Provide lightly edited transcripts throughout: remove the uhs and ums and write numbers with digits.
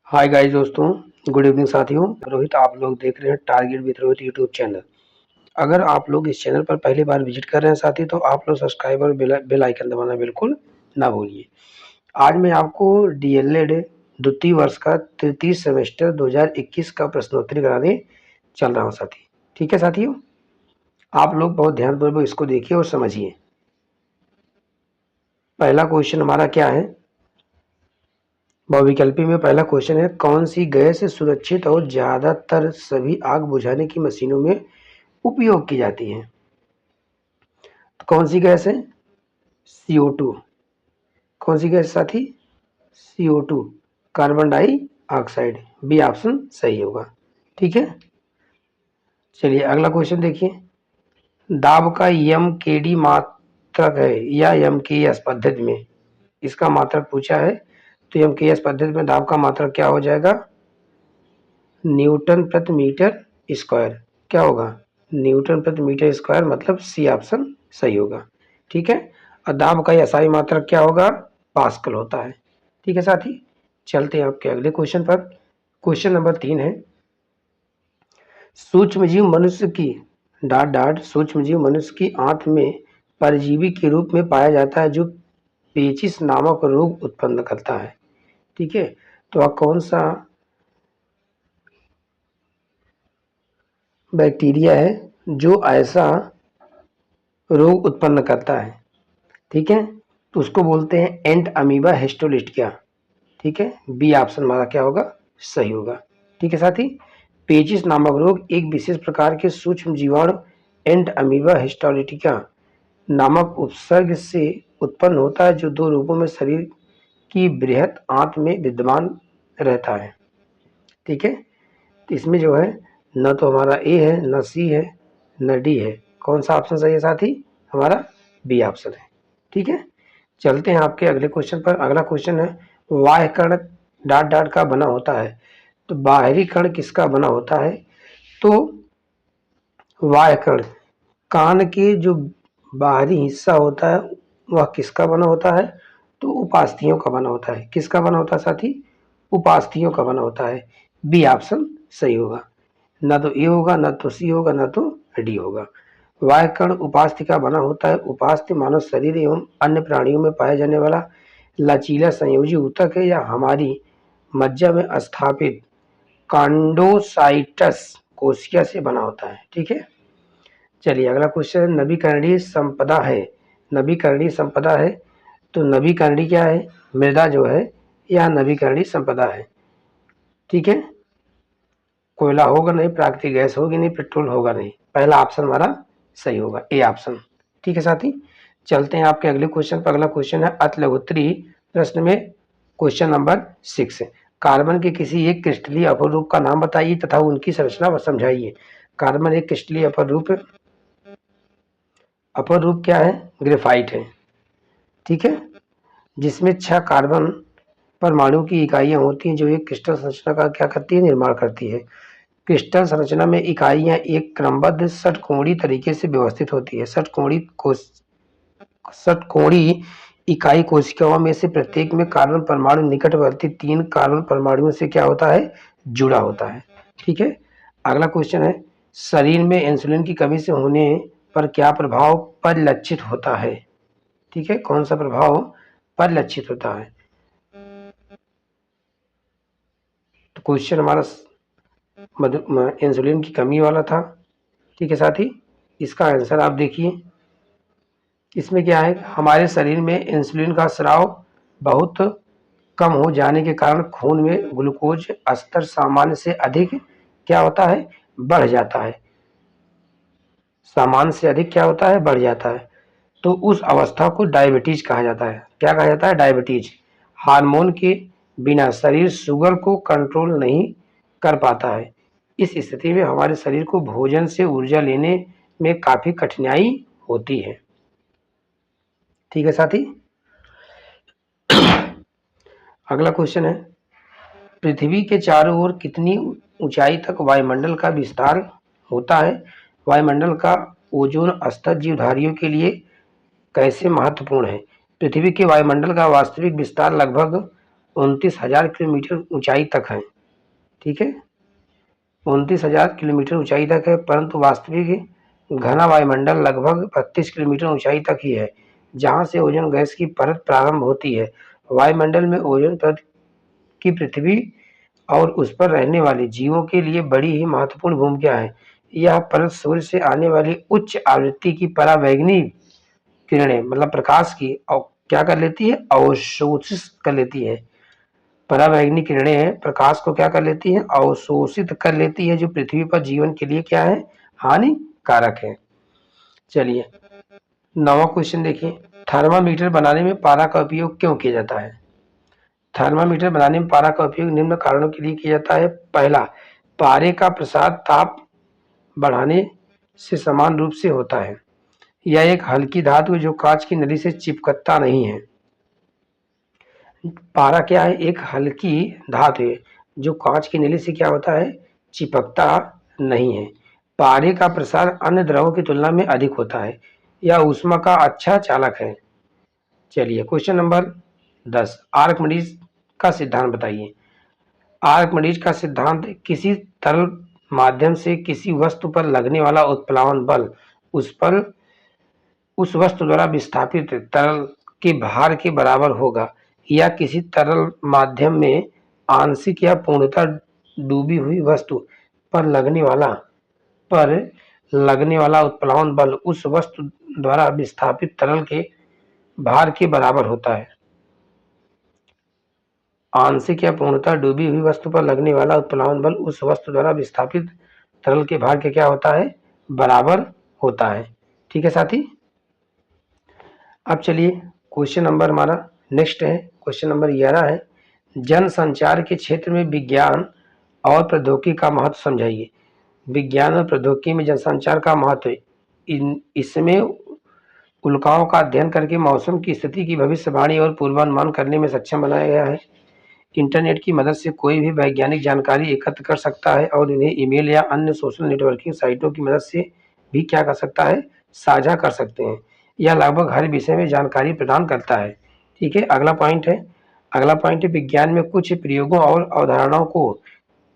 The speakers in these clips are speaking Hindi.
हाय गाइस दोस्तों, गुड इवनिंग साथियों। रोहित, आप लोग देख रहे हैं target with Rohit YouTube channel. अगर आप लोग इस चैनल पर पहली बार विजिट कर रहे हैं साथी, तो आप लोग सब्सक्राइब और बेल आइकन दबाना बिल्कुल ना भूलिए। आज मैं आपको डीएलएड द्वितीय वर्ष का तृतीय सेमेस्टर 2021 का प्रश्नोत्तरी कराने चल रहा हूँ साथी। ठीक है साथियों, आप लोग बहुत ध्यानपूर्वक इसको देखिए और समझिए। पहला क्वेश्चन हमारा क्या है? बहुविकल्पी में पहला क्वेश्चन है, कौन सी गैस सुरक्षित और ज्यादातर सभी आग बुझाने की मशीनों में उपयोग की जाती है? तो कौन सी गैस है? CO2। कौन सी गैस साथी? CO2, carbon dioxide. B option सही होगा। ठीक है, चलिए अगला क्वेश्चन देखिए। दाब का यम केडी मात्रक है या यम के एस पद्धति में? इसका मात्रक पूछा है, तो यम के एस पद्धति में दाब का मात्रक क्या हो जाएगा? न्यूटन प्रति मीटर स्क्वायर। क्या होगा? न्यूटन प्रति मीटर स्क्वायर, मतलब सी ऑप्शन सही होगा। ठीक है, और दाब का एसआई मात्रक क्या होगा? पास्कल होता है। ठीक है साथी, चलते हैं आपके अगले क्वेश्चन पर। क्वेश्चन नंबर 3 है, सूक्ष्मजीव मनुष्य की सूक्ष्मजीव मनुष्य की आंत में परजीवी के रूप में पाया जाता है जो पेचिश नामक रोग उत्पन्न करता है। ठीक है, तो वह कौन सा बैक्टीरिया है जो ऐसा रोग उत्पन्न करता है? ठीक है, तो उसको बोलते हैं एंट अमीबा हिस्टोलिस्टिका। ठीक है, बी ऑप्शन हमारा क्या होगा? सही होगा। ठीक है साथी, पेचिस नामक रोग एक विशेष प्रकार के सूक्ष्म जीवाणु एंट अमीबा हिस्टोलिटिका नामक उपसर्ग से उत्पन्न होता है, जो दो रूपों में शरीर की बृहत आंत में विद्यमान रहता है। ठीक है, तो इसमें जो है न तो हमारा ए है, न सी है, न डी है। कौन सा ऑप्शन सही है साथी? हमारा बी ऑप्शन है। ठीक है, चलते हैं आपके अगले क्वेश्चन पर। अगला क्वेश्चन है, बाह्य कण डॉट डॉट का बना होता है। तो बाहरी कण किसका बना होता है? तो बाह्य कण, कान के जो बाहरी हिस्सा होता है वह किसका बना होता है? तो उपास्थियों का बना होता है। किसका बना होता है साथी? उपास्थियों का बना होता है। बी ऑप्शन सही होगा। ना तो ए होगा, ना तो सी होगा, ना तो डी होगा। बाह्य कण उपास्थि का बना होता है। उपास्थि मानव शरीर एवं अन्य प्राणियों में पाया जाने वाला लचीला संयोजी ऊतक है या हमारी मज्जा में स्थापित कांडोसाइटस कोशिका से बना होता है। ठीक है, चलिए अगला क्वेश्चन, नवीकरणीय संपदा है। नवीकरणीय संपदा है, तो नवीकरणीय क्या है? मृदा जो है यह नवीकरणीय संपदा है। ठीक है, कोयला होगा नहीं, प्राकृतिक गैस होगी नहीं, पेट्रोल होगा नहीं। पहला ऑप्शन हमारा सही होगा, ए ऑप्शन। ठीक है साथी, चलते हैं आपके अगले क्वेश्चन पर। अगला क्वेश्चन है अतलघुत्री प्रश्न में क्वेश्चन नंबर 6, कार्बन के किसी एक क्रिस्टलीय अपरूप का नाम बताइए तथा उनकी संरचना समझाइए। कार्बन एक क्रिस्टलीय अपर रूप क्या है? ग्रेफाइट है। ठीक है, जिसमें 6 कार्बन परमाणु की इकाइयां होती हैं जो एक क्रिस्टल संरचना का क्या करती है? निर्माण करती है। क्रिस्टल संरचना में इकाइयां एक क्रमबद्ध षटकोणीय तरीके से व्यवस्थित होती है। षटकोणीय इकाई कोशिकाओं में से प्रत्येक में कार्बन परमाणु निकटवर्ती 3 कार्बन परमाणुओं से क्या होता है? जुड़ा होता है। ठीक है, अगला क्वेश्चन है, शरीर में इंसुलिन की कमी से होने पर क्या प्रभाव परिलक्षित होता है? ठीक है, कौन सा प्रभाव परिलक्षित होता है? तो क्वेश्चन हमारा इंसुलिन की कमी वाला था। ठीक है साथी, इसका आंसर आप देखिए। इसमें क्या है, हमारे शरीर में इंसुलिन का स्राव बहुत कम हो जाने के कारण खून में ग्लूकोज स्तर सामान्य से अधिक क्या होता है? बढ़ जाता है। सामान्य से अधिक क्या होता है? बढ़ जाता है। तो उस अवस्था को डायबिटीज कहा जाता है। क्या कहा जाता है? डायबिटीज। हार्मोन के बिना शरीर शुगर को कंट्रोल नहीं कर पाता है। इस स्थिति में हमारे शरीर को भोजन से ऊर्जा लेने में काफी कठिनाई होती है। ठीक है साथी, अगला क्वेश्चन है, पृथ्वी के चारों ओर कितनी ऊंचाई तक वायुमंडल का विस्तार होता है? वायुमंडल का ओजोन स्तर जीवधारियों के लिए कैसे महत्वपूर्ण है? पृथ्वी के वायुमंडल का वास्तविक विस्तार लगभग 29,000 किलोमीटर ऊंचाई तक है। ठीक है, 29,000 किलोमीटर ऊंचाई तक है, परंतु वास्तविक घना वायुमंडल लगभग 32 किलोमीटर ऊंचाई तक ही है, जहां से ओजोन गैस की परत प्रारंभ होती है। वायुमंडल में ओजोन परत की पृथ्वी और उस पर रहने वाले जीवों के लिए बड़ी ही महत्वपूर्ण भूमिका है। यह परत सूर्य से आने वाली उच्च आवृत्ति की परावैंगनी किरणें मतलब प्रकाश की क्या कर लेती है, अवशोषित कर लेती है। परावैंगनी किरणें प्रकाश को क्या कर लेती हैं, अवशोषित कर लेती है, जो पृथ्वी पर जीवन के लिए क्या है, हानिकारक है। चलिए 9वां क्वेश्चन देखिए, थर्मामीटर बनाने में पारा का उपयोग क्यों किया जाता है? थर्मामीटर बनाने में पारा का उपयोग निम्न कारणों के लिए किया जाता है। पहला, पारे का प्रसार ताप बढ़ाने से समान रूप से होता है। यह एक हल्की धातु है जो कांच की नली से चिपकता नहीं है। पारा क्या है, एक हल्की धातु है जो कांच की नली से क्या होता है, चिपकता नहीं है। पारे का प्रसार अन्य द्रवों की तुलना में अधिक होता है। यह ऊष्मा का अच्छा चालक है। चलिए क्वेश्चन नंबर 10, आर्किमिडीज का सिद्धांत बताइए। आर्किमिडीज का सिद्धांत किसी तरल माध्यम से किसी वस्तु पर लगने वाला उत्प्लावन बल उस वस्तु द्वारा विस्थापित तरल के भार के बराबर होगा, या किसी तरल माध्यम में आंशिक या पूर्णतः डूबी हुई वस्तु पर लगने वाला उत्प्लावन बल उस वस्तु द्वारा विस्थापित तरल के भार के बराबर होता है। आंशिक या पूर्णतः डूबी हुई वस्तु पर लगने वाला उत्प्लावन बल उस वस्तु द्वारा विस्थापित तरल के भार के क्या होता है, बराबर होता है। ठीक है साथी। अब चलिए क्वेश्चन नंबर हमारा नेक्स्ट है, क्वेश्चन नंबर 11 है, जनसंचार के क्षेत्र में विज्ञान और प्रौद्योगिकी का महत्व समझाइए। विज्ञान और प्रौद्योगिकी में जनसंचार का महत्व, इसमें उल्काओं का अध्ययन करके मौसम की स्थिति की भविष्यवाणी और पूर्वानुमान करने में सक्षम बनाया गया है। इंटरनेट की मदद से कोई भी वैज्ञानिक जानकारी एकत्र कर सकता है और इन्हें ईमेल या अन्य सोशल नेटवर्किंग साइटों की मदद से भी क्या कर सकता है, साझा कर सकते हैं। यह लगभग हर विषय में जानकारी प्रदान करता है। ठीक है, अगला पॉइंट है विज्ञान में कुछ प्रयोगों और अवधारणाओं को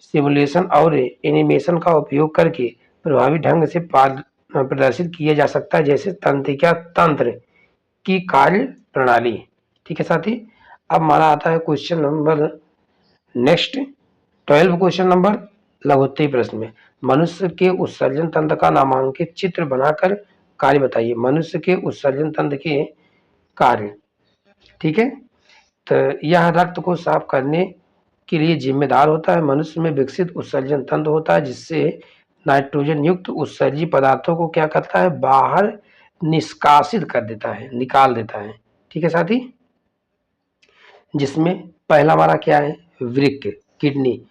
सिमुलेशन और एनिमेशन का उपयोग करके प्रभावी ढंग से प्रदर्शित किया जा सकता है, जैसे तंत्रिका तंत्र की कार्य प्रणाली। ठीक है साथी। अब हमारा आता है question number next 12 question number लघुत्तरी प्रश्न में, मनुष्य के उत्सर्जन तंत्र का नामांकित चित्र बनाकर कार्य बताइए। मनुष्य के उत्सर्जन तंत्र के कार्य, ठीक है, तो यह रक्त को साफ करने के लिए जिम्मेदार होता है। मनुष्य में विकसित उत्सर्जन तंत्र होता है जिससे नाइट्रोजन युक्त उत्सर्जी पदार्थों को क्या करता है, बाहर निष्कासित कर देता है, निकाल देता है। ठीक है साथी। जिसमें पहला हमारा क्या है, वृक्क, किडनी।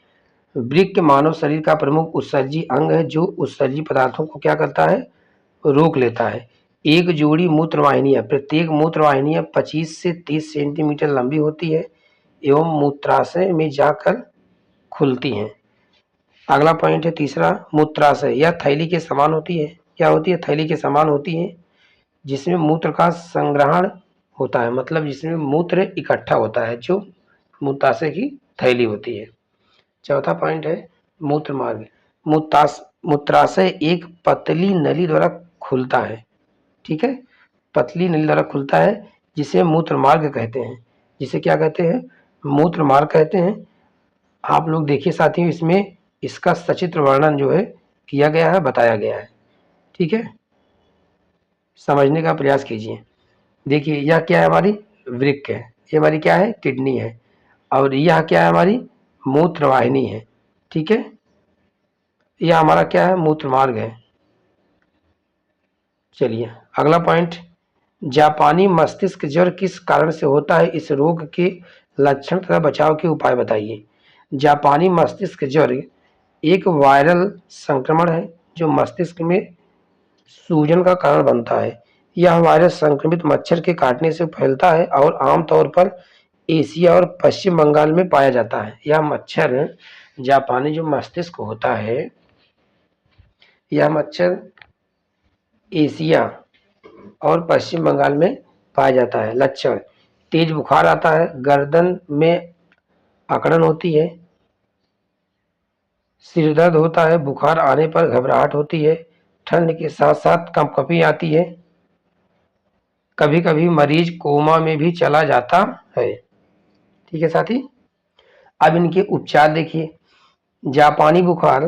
वृक्क मानव शरीर का प्रमुख उत्सर्जी अंग है जो उत्सर्जी पदार्थों को क्या करता है, रोक लेता है। एक जोड़ी मूत्रवाहिनियां, प्रत्येक मूत्रवाहिनियां 25 से 30 सेंटीमीटर लंबी होती है एवं मूत्राशय में जाकर खुलती हैं। अगला पॉइंट है तीसरा, मूत्राशय, यह थैली के समान होती है। क्या होती है, थैली के समान होती है जिसमें मूत्र का संग्रहण होता है, मतलब जिसमें मूत्र इकट्ठा होता है, जो मूत्राशय की थैली होती है। चौथा पॉइंट है मूत्र मार्ग। मूत्राशय एक पतली नली द्वारा खुलता है। ठीक है, पतली नली द्वारा खुलता है जिसे मूत्र मार्ग कहते हैं, जिसे क्या कहते हैं, मूत्र मार्ग कहते हैं। आप लोग देखिए साथियों, इसमें इसका सचित्र वर्णन जो है किया गया है, बताया गया है। ठीक है, समझने का प्रयास कीजिए। देखिए यह क्या है, हमारी वृक्क है, ये हमारी क्या है, किडनी है, और यह क्या है, हमारी मूत्रवाहिनी है। ठीक है, यह हमारा क्या है, मूत्र मार्ग है। चलिए अगला पॉइंट, जापानी मस्तिष्क ज्वर किस कारण से होता है, इस रोग के लक्षण तथा बचाव के उपाय बताइए। जापानी मस्तिष्क ज्वर एक वायरल संक्रमण है जो मस्तिष्क में सूजन का कारण बनता है। यह वायरस संक्रमित मच्छर के काटने से फैलता है और आमतौर पर एशिया और पश्चिम बंगाल में पाया जाता है। यह मच्छर, जापानी जो मस्तिष्क होता है, यह मच्छर एशिया और पश्चिम बंगाल में पाया जाता है। लक्षण, तेज बुखार आता है, गर्दन में अकड़न होती है, सिर दर्द होता है, बुखार आने पर घबराहट होती है, ठंड के साथ साथ कंपकपी आती है, कभी कभी मरीज कोमा में भी चला जाता है। ठीक है साथी। अब इनके उपचार देखिए। जापानी बुखार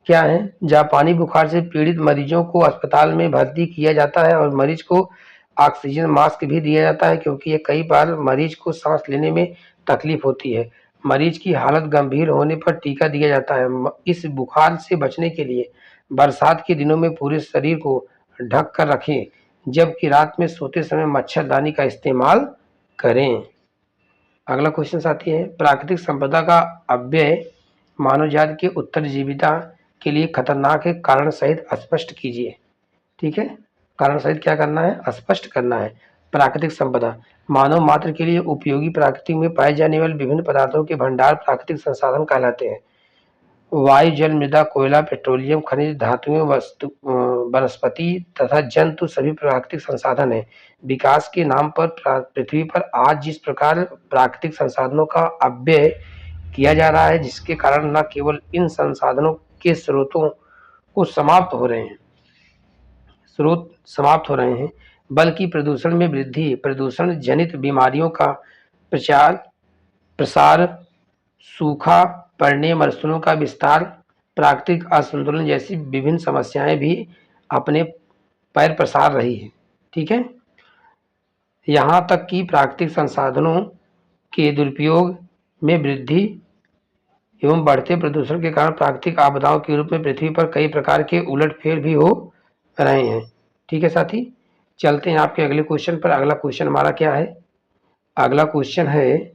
क्या है? जापानी बुखार से पीड़ित मरीजों को अस्पताल में भर्ती किया जाता है और मरीज को ऑक्सीजन मास्क भी दिया जाता है, क्योंकि ये कई बार मरीज को सांस लेने में तकलीफ होती है। मरीज की हालत गंभीर होने पर टीका दिया जाता है। इस बुखार से बचने के लिए बरसात के दिनों में पूरे शरीर को ढक कर रखें, जबकि रात में सोते समय मच्छरदानी का इस्तेमाल करें। अगला क्वेश्चन साथी है, प्राकृतिक संपदा का अपव्यय मानव जाति के उत्तरजीविता के लिए खतरनाक है, कारण सहित स्पष्ट कीजिए। ठीक है, कारण सहित क्या करना है? स्पष्ट करना है। प्राकृतिक संपदा मानव मात्र के लिए उपयोगी प्रकृति में पाए जाने वाले विभिन्न पदार्थों के भंडार प्राकृतिक संसाधन कहलाते हैं। वायु, जल, मृदा, कोयला, पेट्रोलियम, खनिज, धातुएं, वनस्पति तथा जंतु सभी प्राकृतिक संसाधन हैं। विकास के नाम पर पृथ्वी पर आज जिस प्रकार प्राकृतिक संसाधनों का अपव्यय किया जा रहा है, जिसके कारण न केवल इन संसाधनों के स्रोत समाप्त हो रहे हैं, बल्कि प्रदूषण में वृद्धि, प्रदूषण जनित बीमारियों का प्रसार, सूखा पड़ने, मरुस्थलों का विस्तार, प्राकृतिक असंतुलन जैसी विभिन्न समस्याएं भी अपने पैर पसार रही है। ठीक है, यहाँ तक कि प्राकृतिक संसाधनों के दुरुपयोग में वृद्धि एवं बढ़ते प्रदूषण के कारण प्राकृतिक आपदाओं के रूप में पृथ्वी पर कई प्रकार के उलटफेर भी हो रहे हैं। ठीक है साथी, चलते हैं आपके अगले क्वेश्चन पर। अगला क्वेश्चन हमारा क्या है? अगला क्वेश्चन है,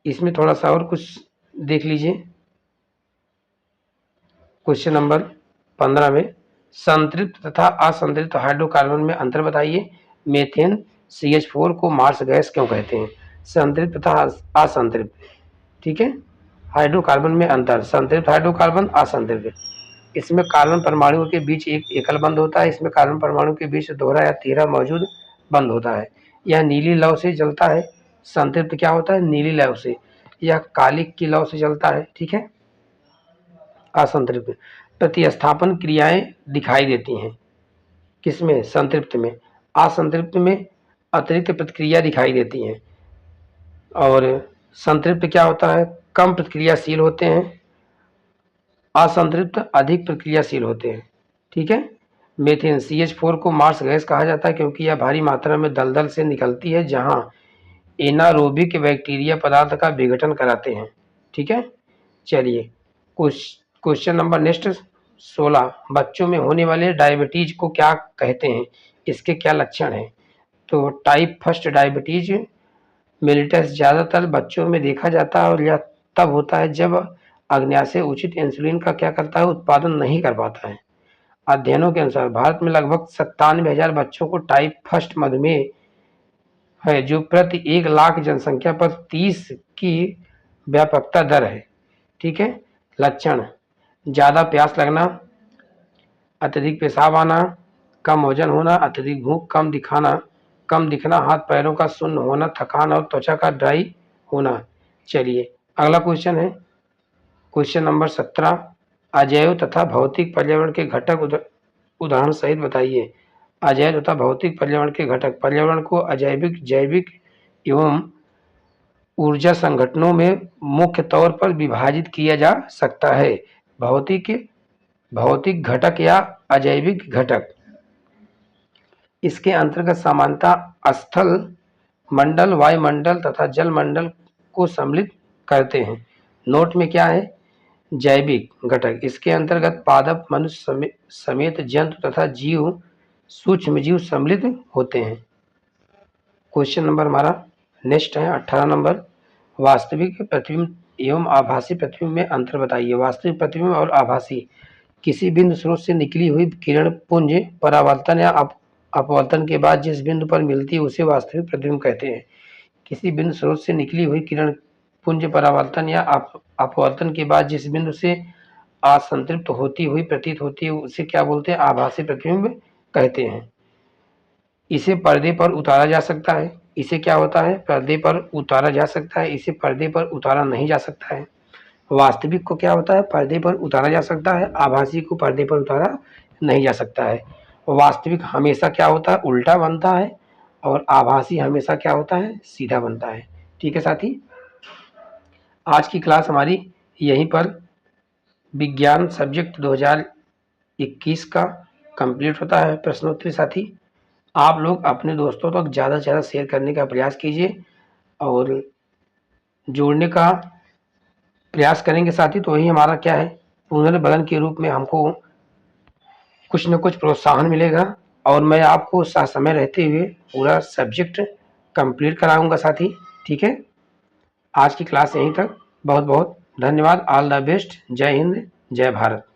इसमें थोड़ा सा और कुछ देख लीजिए। क्वेश्चन नंबर 15 में संतृप्त तथा असंतृप्त हाइड्रोकार्बन में अंतर बताइए। मीथेन CH4 को मार्स गैस क्यों कहते हैं? संतृप्त तथा असंतृप्त। ठीक है, हाइड्रोकार्बन में अंतर, संतृप्त हाइड्रोकार्बन, असंतृप्त। इसमें कार्बन परमाणुओं के बीच एक एकल बंध होता है, इसमें कार्बन परमाणु के बीच दोहरा या तीहरा मौजूद बंध होता है। यह नीली लौ से जलता है। संतृप्त क्या होता है? नीली लौ से। यह कालिक की लौ से जलता है। ठीक है। असंतृप्त प्रतिस्थापन क्रियाएं दिखाई देती हैं। किसमें? संतृप्त में। असंतृप्त में अतिरिक्त प्रतिक्रिया दिखाई देती हैं। और संतृप्त क्या होता है? कम प्रतिक्रियाशील होते हैं, असंतृप्त अधिक प्रतिक्रियाशील होते हैं। ठीक है। मीथेन CH4 को मार्स गैस कहा जाता है क्योंकि यह भारी मात्रा में दलदल से निकलती है, जहां एनारोबिक बैक्टीरिया पदार्थ का विघटन कराते हैं। ठीक है। चलिए क्वेश्चन नंबर नेक्स्ट 16, बच्चों में होने वाले डायबिटीज को क्या कहते हैं? इसके क्या लक्षण हैं? तो टाइप फर्स्ट डायबिटीज मेलिटस ज़्यादातर बच्चों में देखा जाता है और यह तब होता है जब अग्न्याशय उचित इंसुलिन का क्या करता है? उत्पादन नहीं कर पाता है। अध्ययनों के अनुसार भारत में लगभग 97,000 बच्चों को टाइप फर्स्ट मधुमेह है, जो प्रति 1 लाख जनसंख्या पर 30 की व्यापकता दर है। ठीक है। लक्षण: ज़्यादा प्यास लगना, अत्यधिक पेशाब आना, कम वजन होना, अत्यधिक भूख, कम दिखना, हाथ पैरों का सुन्न होना, थकान और त्वचा का ड्राई होना। चलिए अगला क्वेश्चन है, क्वेश्चन नंबर 17, अजैव तथा भौतिक पर्यावरण के घटक उदाहरण सहित बताइए। अजैव तथा भौतिक पर्यावरण के घटक: पर्यावरण को अजैविक, जैविक एवं ऊर्जा संगठनों में मुख्य तौर पर विभाजित किया जा सकता है। भौतिक घटक या अजैविक घटक। इसके अंतर्गत सामान्यतः स्थल मंडल, वायुमंडल तथा जल मंडल को सम्मिलित करते हैं। नोट में क्या है? जैविक घटक, इसके अंतर्गत पादप, मनुष्य समेत जंतु तथा जीव, सूक्ष्म जीव सम्मिलित होते हैं। क्वेश्चन नंबर हमारा नेक्स्ट है 18 नंबर, वास्तविक प्रतिबिंब एवं आभासी प्रतिबिंब में अंतर बताइए। वास्तविक प्रतिबिंब और आभासी: किसी बिंदु स्रोत से निकली हुई किरण पुंज परावर्तन या अपवर्तन के बाद जिस बिंदु पर मिलती है उसे वास्तविक प्रतिबिंब कहते हैं। किसी बिंदु स्रोत से निकली हुई किरण पुंज परावर्तन या अपवर्तन के बाद जिस बिंदु से असंतृप्त होती हुई प्रतीत होती है उसे क्या बोलते हैं? आभासी प्रतिबिंब कहते हैं। इसे पर्दे पर उतारा जा सकता है। इसे क्या होता है, पर्दे पर उतारा जा सकता है, इसे पर्दे पर उतारा नहीं जा सकता है। वास्तविक को क्या होता है, पर्दे पर उतारा जा सकता है, आभासी को पर्दे पर उतारा नहीं जा सकता है। वास्तविक हमेशा क्या होता है, उल्टा बनता है, और आभासी हमेशा क्या होता है, सीधा बनता है। ठीक है साथी, आज की क्लास हमारी यहीं पर विज्ञान सब्जेक्ट 2021 का कंप्लीट होता है प्रश्नोत्तरी। साथी, आप लोग अपने दोस्तों तक ज़्यादा से ज़्यादा शेयर करने का प्रयास कीजिए और जोड़ने का प्रयास करेंगे साथी, तो वही हमारा क्या है, पुनर्बलन के रूप में हमको कुछ न कुछ प्रोत्साहन मिलेगा, और मैं आपको समय रहते हुए पूरा सब्जेक्ट कंप्लीट कराऊंगा साथी। ठीक है, आज की क्लास यहीं तक। बहुत बहुत धन्यवाद। All the best. जय हिंद, जय भारत।